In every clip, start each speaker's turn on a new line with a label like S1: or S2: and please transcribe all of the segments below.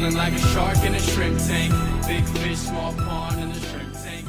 S1: Feeling like a shark in a shrimp tank. Big fish, small pond in the shrimp tank.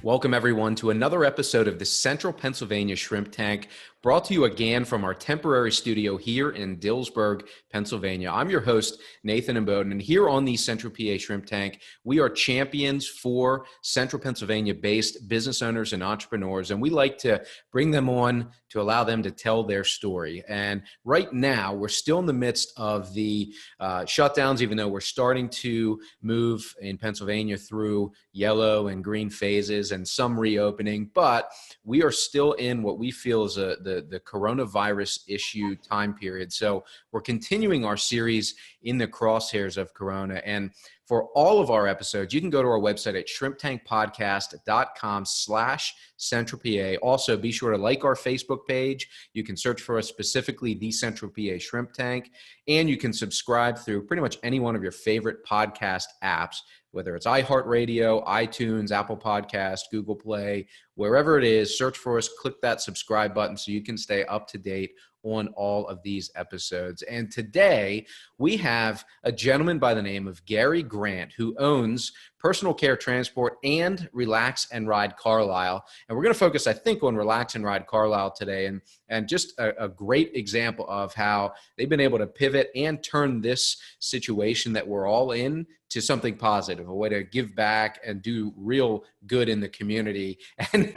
S2: Welcome, everyone, to another episode of the Central Pennsylvania Shrimp Tank, brought to you again from our temporary studio here in Dillsburg, Pennsylvania. I'm your host, Nathan Imboden, and here on the Central PA Shrimp Tank, we are champions for Central Pennsylvania-based business owners and entrepreneurs, and we like to bring them on to allow them to tell their story. And right now, we're still in the midst of the shutdowns, even though we're starting to move in Pennsylvania through yellow and green phases and some reopening, but we are still in what we feel is the coronavirus issue time period. So we're continuing our series in the crosshairs of Corona. And for all of our episodes, you can go to our website at shrimptankpodcast.com/CentralPA. Also, be sure to like our Facebook page. You can search for us specifically, the Central PA Shrimp Tank, and you can subscribe through pretty much any one of your favorite podcast apps, whether it's iHeartRadio, iTunes, Apple Podcast, Google Play, wherever it is. Search for us, click that subscribe button so you can stay up to date on all of these episodes. And today we have a gentleman by the name of Gary Grant, who owns Personal Care Transport and Relax and Ride Carlisle. And we're going to focus, I think, on Relax and Ride Carlisle today, and just a great example of how they've been able to pivot and turn this situation that we're all in to something positive, a way to give back and do real good in the community. And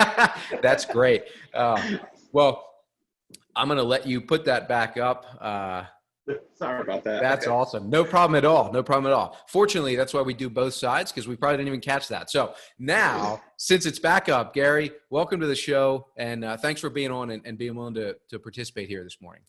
S2: that's great. Well, I'm going to let you put that back up.
S3: Sorry about that.
S2: That's
S3: okay.
S2: Awesome. No problem at all. No problem at all. Fortunately, that's why we do both sides, because we probably didn't even catch that. So now, since it's back up, Gary, welcome to the show. And thanks for being on and being willing to participate here this morning.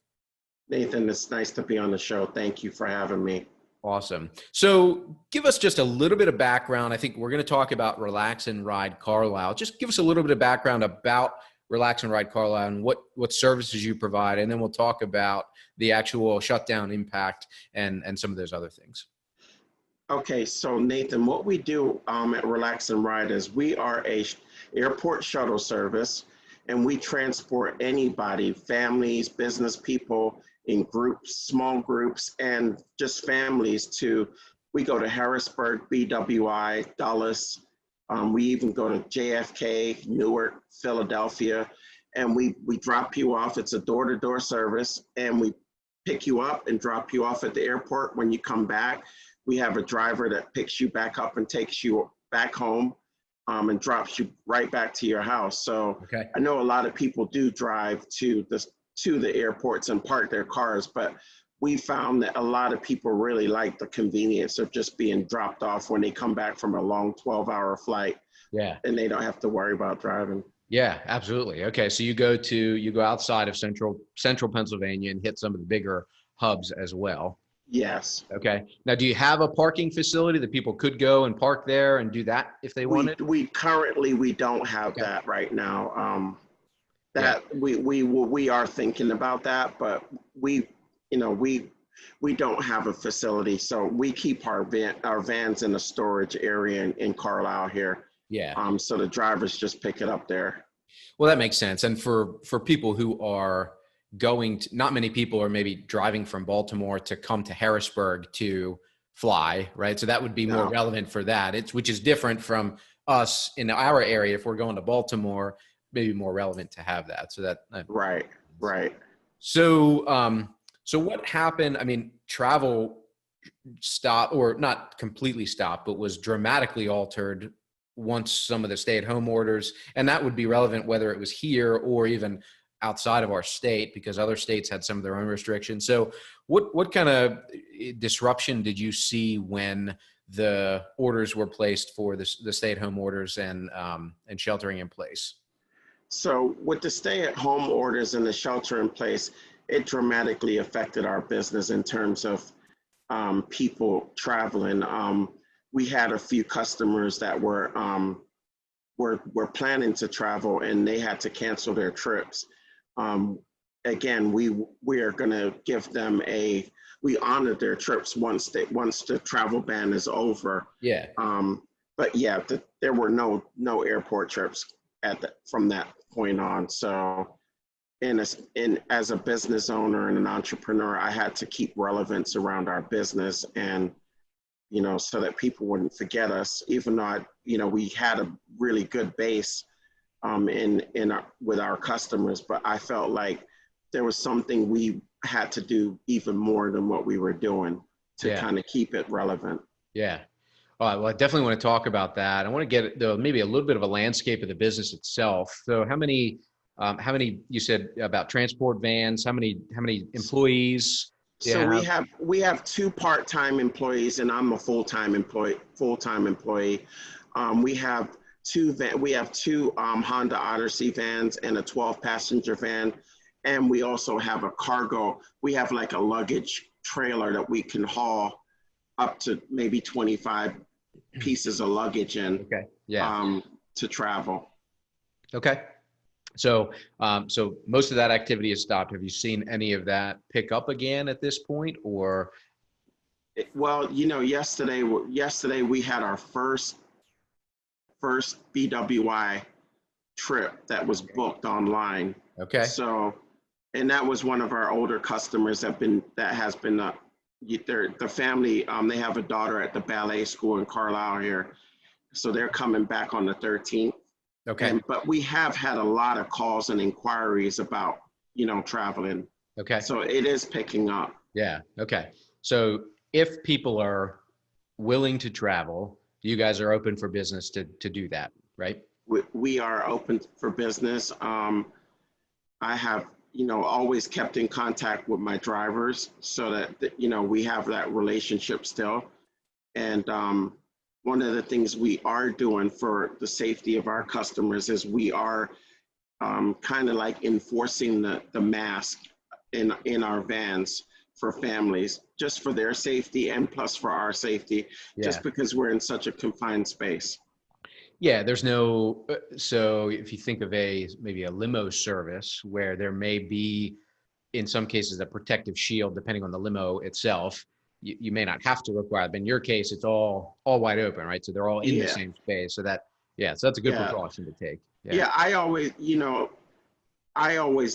S3: Nathan, it's nice to be on the show. Thank you for having me.
S2: Awesome. So give us just a little bit of background. I think we're going to talk about Relax and Ride Carlisle. Just give us a little bit of background about Relax and Ride Carlisle and what services you provide, and then we'll talk about the actual shutdown impact and some of those other things.
S3: Okay, so Nathan, what we do at Relax and Ride is we are a airport shuttle service, and we transport anybody, families, business people in groups, small groups, and just families we go to Harrisburg, BWI, Dulles. We even go to JFK, Newark, Philadelphia, and we drop you off. It's a door-to-door service, and we pick you up and drop you off at the airport. When you come back, we have a driver that picks you back up and takes you back home and drops you right back to your house. So okay. I know a lot of people do drive to the airports and park their cars, but we found that a lot of people really like the convenience of just being dropped off when they come back from a long 12-hour flight.
S2: Yeah.
S3: And they don't have to worry about driving.
S2: Yeah, absolutely. Okay. So you go outside of central Pennsylvania and hit some of the bigger hubs as well.
S3: Yes.
S2: Okay. Now, do you have a parking facility that people could go and park there and do that if they wanted?
S3: We don't have that right now. We are thinking about that, but we don't have a facility, so we keep our vans in a storage area in Carlisle here.
S2: Yeah.
S3: So the drivers just pick it up there.
S2: Well, that makes sense. And for people who are not many people are maybe driving from Baltimore to come to Harrisburg to fly, right? So that would be more relevant for that. Which is different from us in our area. If we're going to Baltimore, maybe more relevant to have that. So that
S3: right.
S2: So what happened? I mean, travel stopped, or not completely stopped, but was dramatically altered once some of the stay-at-home orders, and that would be relevant whether it was here or even outside of our state, because other states had some of their own restrictions. So what kind of disruption did you see when the orders were placed for the stay-at-home orders and sheltering in place?
S3: So with the stay-at-home orders and the shelter in place, it dramatically affected our business in terms of people traveling. We had a few customers that were planning to travel, and they had to cancel their trips. Again, we are going to give them we honor their trips once the travel ban is over.
S2: Yeah.
S3: But yeah, there were no airport trips from that point on. So, as a business owner and an entrepreneur, I had to keep relevance around our business, and so that people wouldn't forget us, even though, we had a really good base with our customers, but I felt like there was something we had to do even more than what we were doing to kind of keep it relevant.
S2: Yeah. All right. Well, I definitely want to talk about that. I want to get maybe a little bit of a landscape of the business itself. So how many you said about transport vans, how many employees do you
S3: So
S2: have?
S3: we have 2 part-time employees, and I'm a full-time employee. We have two Honda Odyssey vans and a 12-passenger van, and we also have a cargo. We have like a luggage trailer that we can haul up to maybe 25 pieces of luggage in.
S2: Okay. Yeah.
S3: To travel.
S2: Okay. So, so most of that activity has stopped. Have you seen any of that pick up again at this point, or?
S3: Well, yesterday we had our first BWI trip that was booked online.
S2: Okay.
S3: So, and that was one of our older customers the family, they have a daughter at the ballet school in Carlisle here. So they're coming back on the 13th.
S2: Okay.
S3: But we have had a lot of calls and inquiries about, traveling.
S2: Okay.
S3: So it is picking up.
S2: Yeah. Okay. So if people are willing to travel, you guys are open for business to do that, right?
S3: We are open for business. I have, always kept in contact with my drivers so that, we have that relationship still. And one of the things we are doing for the safety of our customers is we are kind of like enforcing the mask in our vans for families, just for their safety and plus for our safety, just because we're in such a confined space.
S2: Yeah, there's no, so if you think of maybe a limo service where there may be, in some cases, a protective shield, depending on the limo itself, you may not have to require it. But in your case, it's all wide open, right? So they're all in the same space. So so that's a good precaution to take.
S3: Yeah, I always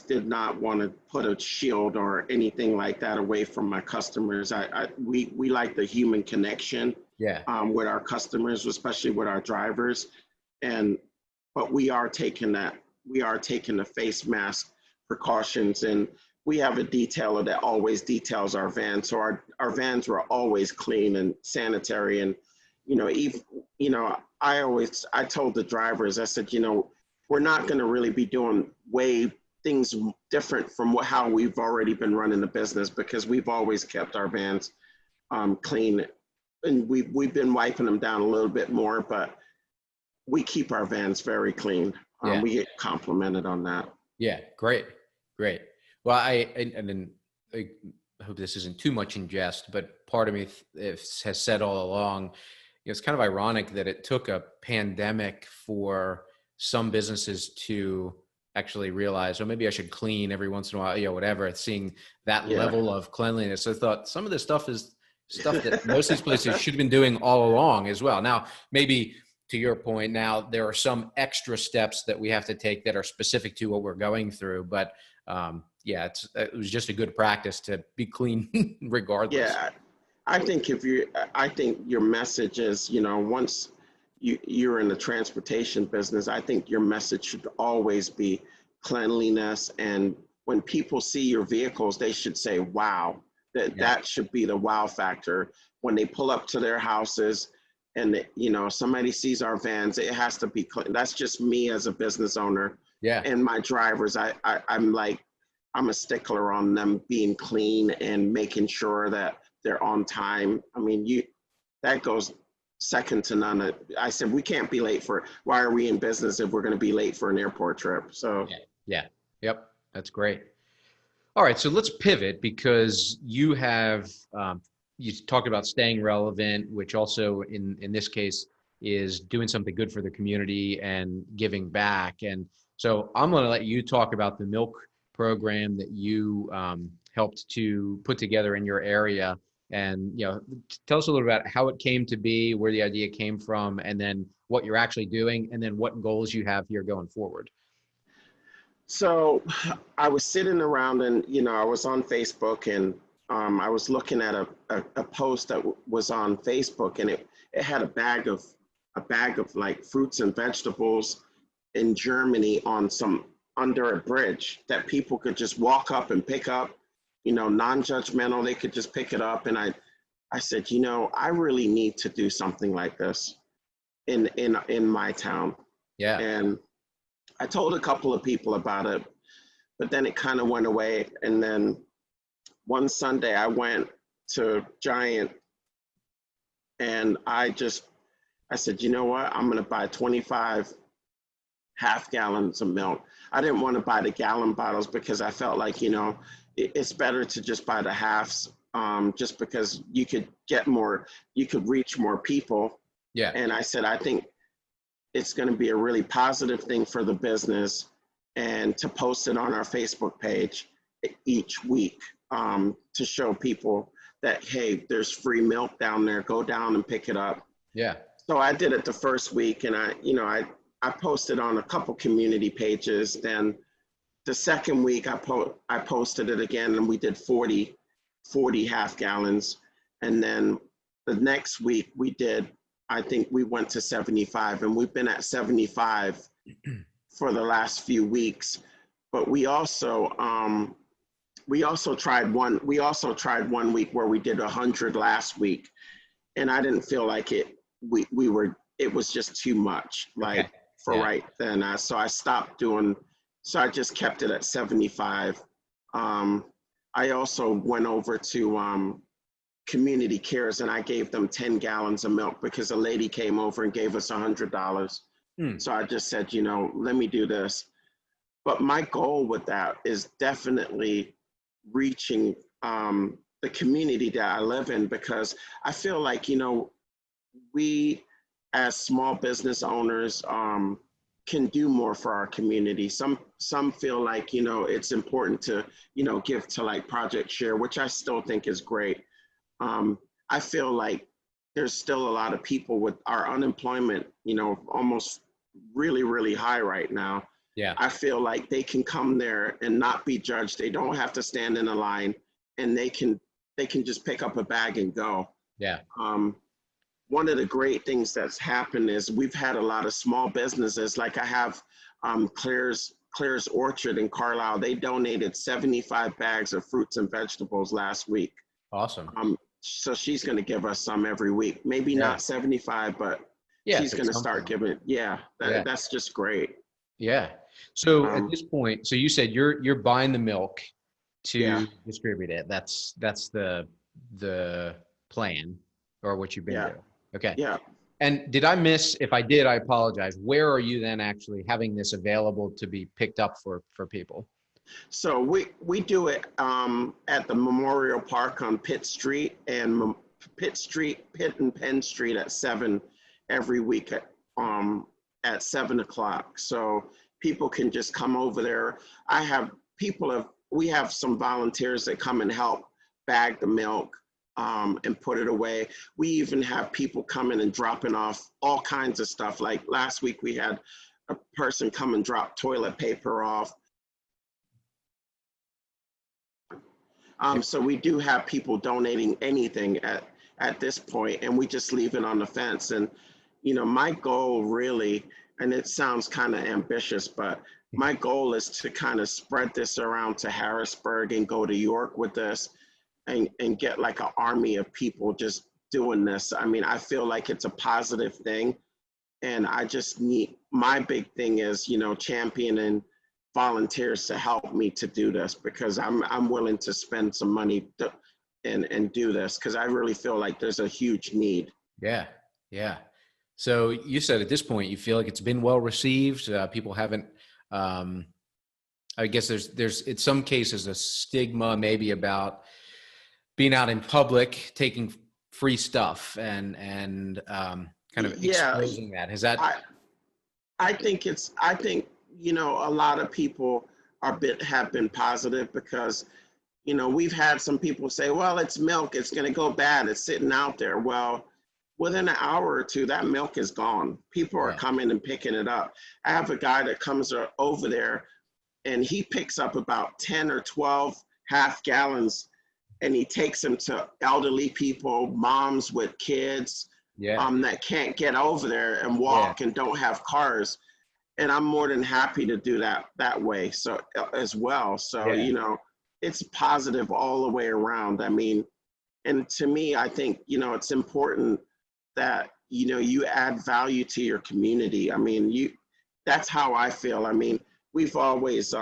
S3: did not want to put a shield or anything like that away from my customers. We like the human connection with our customers, especially with our drivers. But we are taking the face mask precautions, and we have a detailer that always details our vans. So our vans were always clean and sanitary. And, I told the drivers, I said, we're not going to really be doing things different from how we've already been running the business, because we've always kept our vans clean, and we've been wiping them down a little bit more, but we keep our vans very clean. We get complimented on that.
S2: Yeah, great. Well, I hope this isn't too much in jest, but part of me has said all along, it's kind of ironic that it took a pandemic for some businesses to actually realize, oh, maybe I should clean every once in a while, whatever. Seeing that level of cleanliness, I thought some of this stuff is stuff that most of these places should have been doing all along as well. Now, maybe to your point, now there are some extra steps that we have to take that are specific to what we're going through, but it was just a good practice to be clean regardless.
S3: Yeah, I think your message is, once you're in the transportation business, I think your message should always be cleanliness. And when people see your vehicles, they should say, wow, that should be the wow factor. When they pull up to their houses and, somebody sees our vans, it has to be clean. That's just me as a business owner. Yeah. And my drivers, I'm a stickler on them being clean and making sure that they're on time. I mean, that goes second to none. I said, we can't be late why are we in business if we're going to be late for an airport trip? So
S2: Yep. That's great. All right. So let's pivot, because you have, you talked about staying relevant, which also in this case is doing something good for the community and giving back. And so I'm going to let you talk about the milk program that you helped to put together in your area. And, tell us a little about how it came to be, where the idea came from, and then what you're actually doing, and then what goals you have here going forward.
S3: So I was sitting around and, I was on Facebook, and I was looking at a post that was on Facebook, and it had a bag of like fruits and vegetables in Germany on some under a bridge that people could just walk up and pick up, non-judgmental. They could just pick it up. And I said, I really need to do something like this in my town.
S2: Yeah.
S3: And I told a couple of people about it, but then it kind of went away. And then one Sunday I went to Giant, and I said, you know what? I'm going to buy 25 half gallons of milk. I didn't want to buy the gallon bottles because I felt like, it's better to just buy the halves, just because you could reach more people.
S2: Yeah.
S3: And I said, I think it's going to be a really positive thing for the business, and to post it on our Facebook page each week, to show people that, hey, there's free milk down there. Go down and pick it up.
S2: Yeah.
S3: So I did it the first week, and I posted on a couple community pages. Then the second week I posted it again, and we did 40 half gallons. And then the next week I think we went to 75, and we've been at 75 for the last few weeks. But we also tried one week where we did 100 last week, and I didn't feel like it was just too much, like, for right then. So I stopped doing, so I just kept it at 75. I also went over to Community Cares, and I gave them 10 gallons of milk because a lady came over and gave us $100. So I just said, let me do this. But my goal with that is definitely reaching the community that I live in, because I feel like, we as small business owners can do more for our community. Some feel like, it's important to, give to like Project Share, which I still think is great. I feel like there's still a lot of people with our unemployment, almost really, really high right now.
S2: Yeah.
S3: I feel like they can come there and not be judged. They don't have to stand in a line, and they can just pick up a bag and go.
S2: Yeah.
S3: One of the great things that's happened is we've had a lot of small businesses. Like I have Claire's Orchard in Carlisle. They donated 75 bags of fruits and vegetables last week.
S2: Awesome.
S3: So she's going to give us some every week. Maybe not 75, but she's going to start giving. That's just great.
S2: Yeah. So at this point, so you said you're buying the milk to distribute it. That's the plan, or what you've been doing. Okay.
S3: Yeah.
S2: And did I miss? If I did, I apologize. Where are you then actually having this available to be picked up for people?
S3: So we do it at the Memorial Park on Pitt Street and Penn Street at 7 every week at 7 o'clock. So people can just come over there. We have some volunteers that come and help bag the milk and put it away. We even have people coming and dropping off all kinds of stuff. Like last week we had a person come and drop toilet paper off. So we do have people donating anything at this point, and we just leave it on the fence. And, my goal really, and it sounds kind of ambitious, but my goal is to kind of spread this around to Harrisburg and go to York with this and get like an army of people just doing this. I mean, I feel like it's a positive thing, and I just need, my big thing is, championing volunteers to help me to do this, because I'm willing to spend some money and do this, because I really feel like there's a huge need.
S2: Yeah. So you said at this point you feel like it's been well received. People haven't. I guess there's in some cases a stigma maybe about being out in public taking free stuff and kind of exposing that. Has that?
S3: I think a lot of people have been positive, because, we've had some people say, well, it's milk, it's going to go bad, it's sitting out there. Well, within an hour or two, that milk is gone. People are coming and picking it up. I have a guy that comes over there, and he picks up about 10 or 12 half gallons and he takes them to elderly people, moms with kids,
S2: Yeah.
S3: that can't get over there and walk and don't have cars. And I'm more than happy to do that way. So as well. So,
S2: Yeah.
S3: you know, it's positive all the way around. I mean, and to me, I think, you know, it's important that, you know, you add value to your community. I mean, that's how I feel. I mean, we've always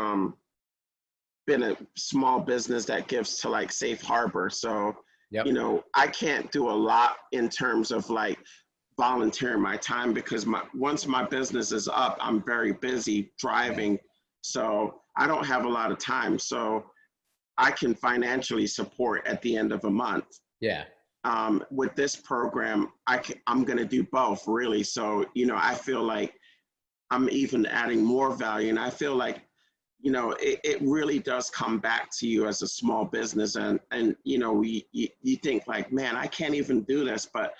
S3: been a small business that gives to like Safe Harbor. So,
S2: Yep.
S3: you know, I can't do a lot in terms of like volunteering my time because once my business is up, I'm very busy driving. So I don't have a lot of time. So I can financially support at the end of a month.
S2: Yeah.
S3: With this program, I'm going to do both really. So, you know, I feel like I'm even adding more value. And I feel like, you know, it really does come back to you as a small business. And you know, you think like, man, I can't even do this. But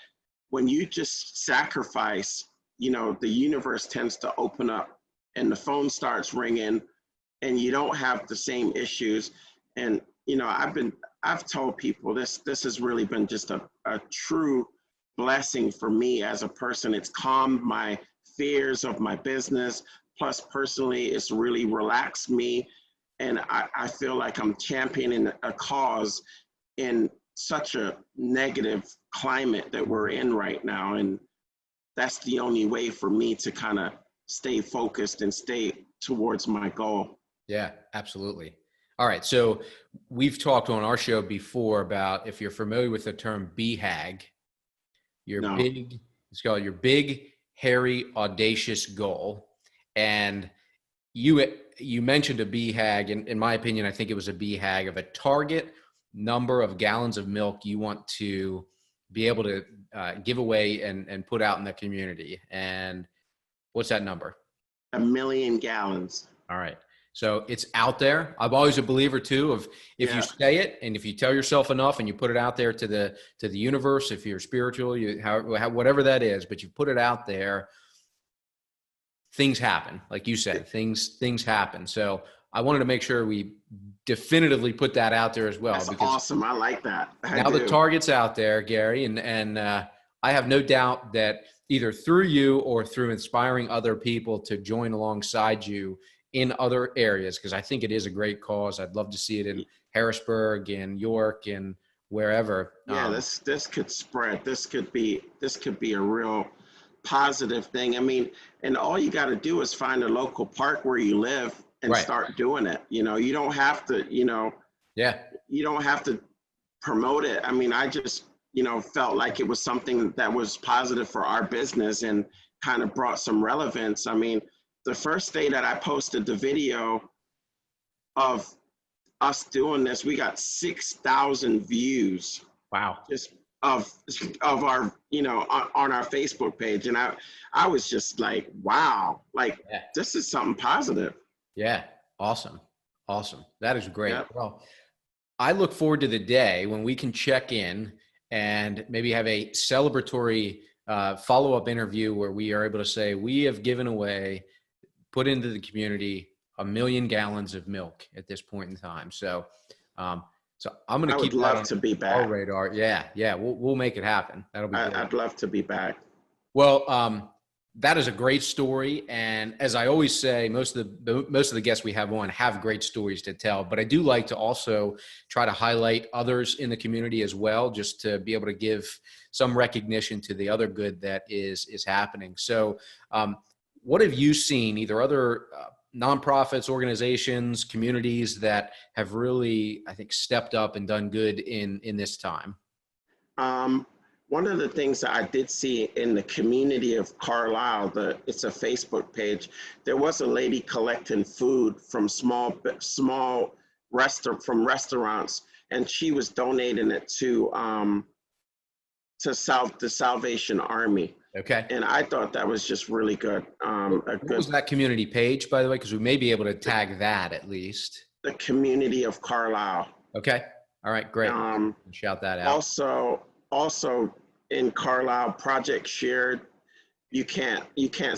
S3: when you just sacrifice, you know, the universe tends to open up and the phone starts ringing and you don't have the same issues. And, you know, I've told people this has really been just a true blessing for me as a person. It's calmed my fears of my business. Plus, personally, it's really relaxed me. And I feel like I'm championing a cause in such a negative climate that we're in right now. And that's the only way for me to kind of stay focused and stay towards my goal.
S2: Yeah, absolutely. All right. So we've talked on our show before about, if you're familiar with the term BHAG,
S3: No.
S2: it's called your big, hairy, audacious goal. And you mentioned a BHAG, and in my opinion, I think it was a BHAG of a target number of gallons of milk you want to be able to give away and put out in the community. And what's that number?
S3: 1 million gallons.
S2: All right. So it's out there. I'm always a believer too of if you say it and if you tell yourself enough and you put it out there to the universe, if you're spiritual, whatever that is, but you put it out there, things happen. Like you said, things happen. So I wanted to make sure we definitively put that out there as well.
S3: That's awesome. I like that.
S2: Now the target's out there, Gary, and I have no doubt that either through you or through inspiring other people to join alongside you in other areas, because I think it is a great cause. I'd love to see it in Harrisburg and York and wherever.
S3: Yeah, this could spread. This could be a real positive thing. I mean, and all you got to do is find a local park where you live and start doing it. You know, you don't have to, you know, you don't have to promote it. I mean, I just, you know, felt like it was something that was positive for our business and kind of brought some relevance. I mean, the first day that I posted the video of us doing this, we got 6,000 views.
S2: Wow.
S3: Just of our, you know, on our Facebook page. And I was just like, wow, like this is something positive.
S2: Yeah. Awesome. That is great. Yep. Well, I look forward to the day when we can check in and maybe have a celebratory follow-up interview where we are able to say, we have given away, put into the community 1 million gallons of milk at this point in time. So, so I'm going to keep that on
S3: to be back.
S2: Our radar. Yeah. We'll make it happen. That'll be great.
S3: I'd love to be back.
S2: Well, that is a great story. And as I always say, most of the guests we have on have great stories to tell, but I do like to also try to highlight others in the community as well, just to be able to give some recognition to the other good that is happening. So, what have you seen, either other nonprofits, organizations, communities that have really, I think, stepped up and done good in this time?
S3: One of the things that I did see in the community of Carlisle, it's a Facebook page, there was a lady collecting food from from restaurants, and she was donating it to the Salvation Army.
S2: Okay.
S3: And I thought that was just really good.
S2: What was that community page, by the way? Because we may be able to tag that at least.
S3: The community of Carlisle.
S2: Okay. All right. Great. Shout that out.
S3: Also in Carlisle, Project Shared, you can't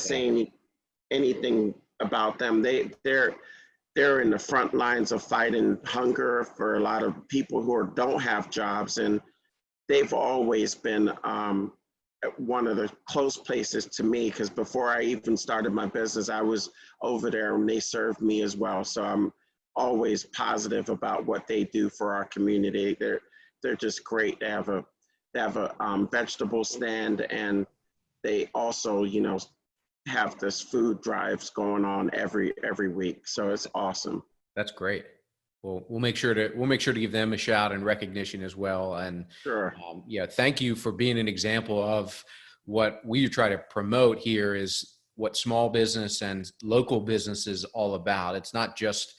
S3: say anything about them. they're in the front lines of fighting hunger for a lot of people who don't have jobs. And they've always been one of the close places to me, because before I even started my business, I was over there and they served me as well. So I'm always positive about what they do for our community. They're just great. They have a vegetable stand, and they also, you know, have this food drives going on every week. So it's awesome.
S2: That's great. Well, we'll make sure to give them a shout and recognition as well. And
S3: Sure.
S2: yeah, thank you for being an example of what we try to promote here is what small business and local business is all about. It's not just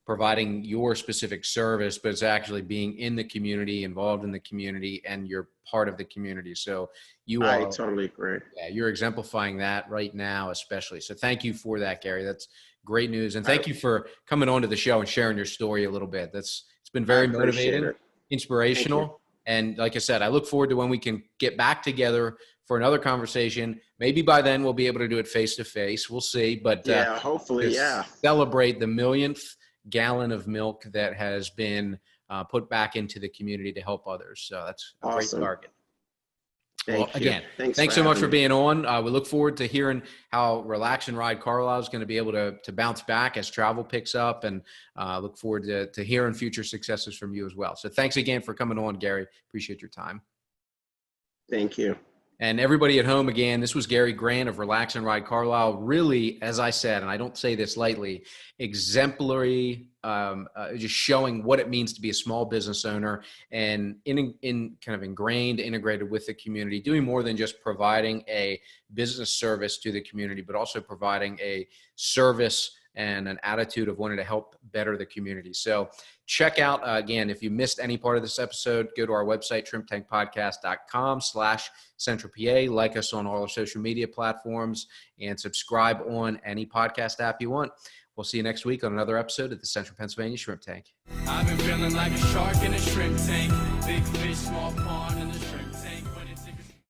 S2: providing your specific service, but it's actually being in the community, involved in the community, and you're part of the community. So
S3: I totally agree.
S2: Yeah, you're exemplifying that right now, especially. So thank you for that, Gary. That's great news. And thank you for coming on to the show and sharing your story a little bit. It's been very motivating, inspirational. And like I said, I look forward to when we can get back together for another conversation. Maybe by then we'll be able to do it face to face. We'll see. But
S3: yeah, hopefully, yeah.
S2: Celebrate the millionth gallon of milk that has been put back into the community to help others. So that's a great target. Again, thanks so much for being on. We look forward to hearing how Relax and Ride Carlisle is going to be able to bounce back as travel picks up, and look forward to hearing future successes from you as well. So thanks again for coming on, Gary. Appreciate your time.
S3: Thank you.
S2: And everybody at home, again, this was Gary Grant of Relax and Ride Carlisle. Really, as I said, and I don't say this lightly, exemplary, just showing what it means to be a small business owner and in kind of ingrained, integrated with the community, doing more than just providing a business service to the community, but also providing a service and an attitude of wanting to help better the community. So check out, again, if you missed any part of this episode, go to our website, shrimptankpodcast.com/CentralPA. Like us on all our social media platforms and subscribe on any podcast app you want. We'll see you next week on another episode of the Central Pennsylvania Shrimp Tank.
S1: I've been feeling like a shark in a shrimp tank. Big fish, small pond in the shrimp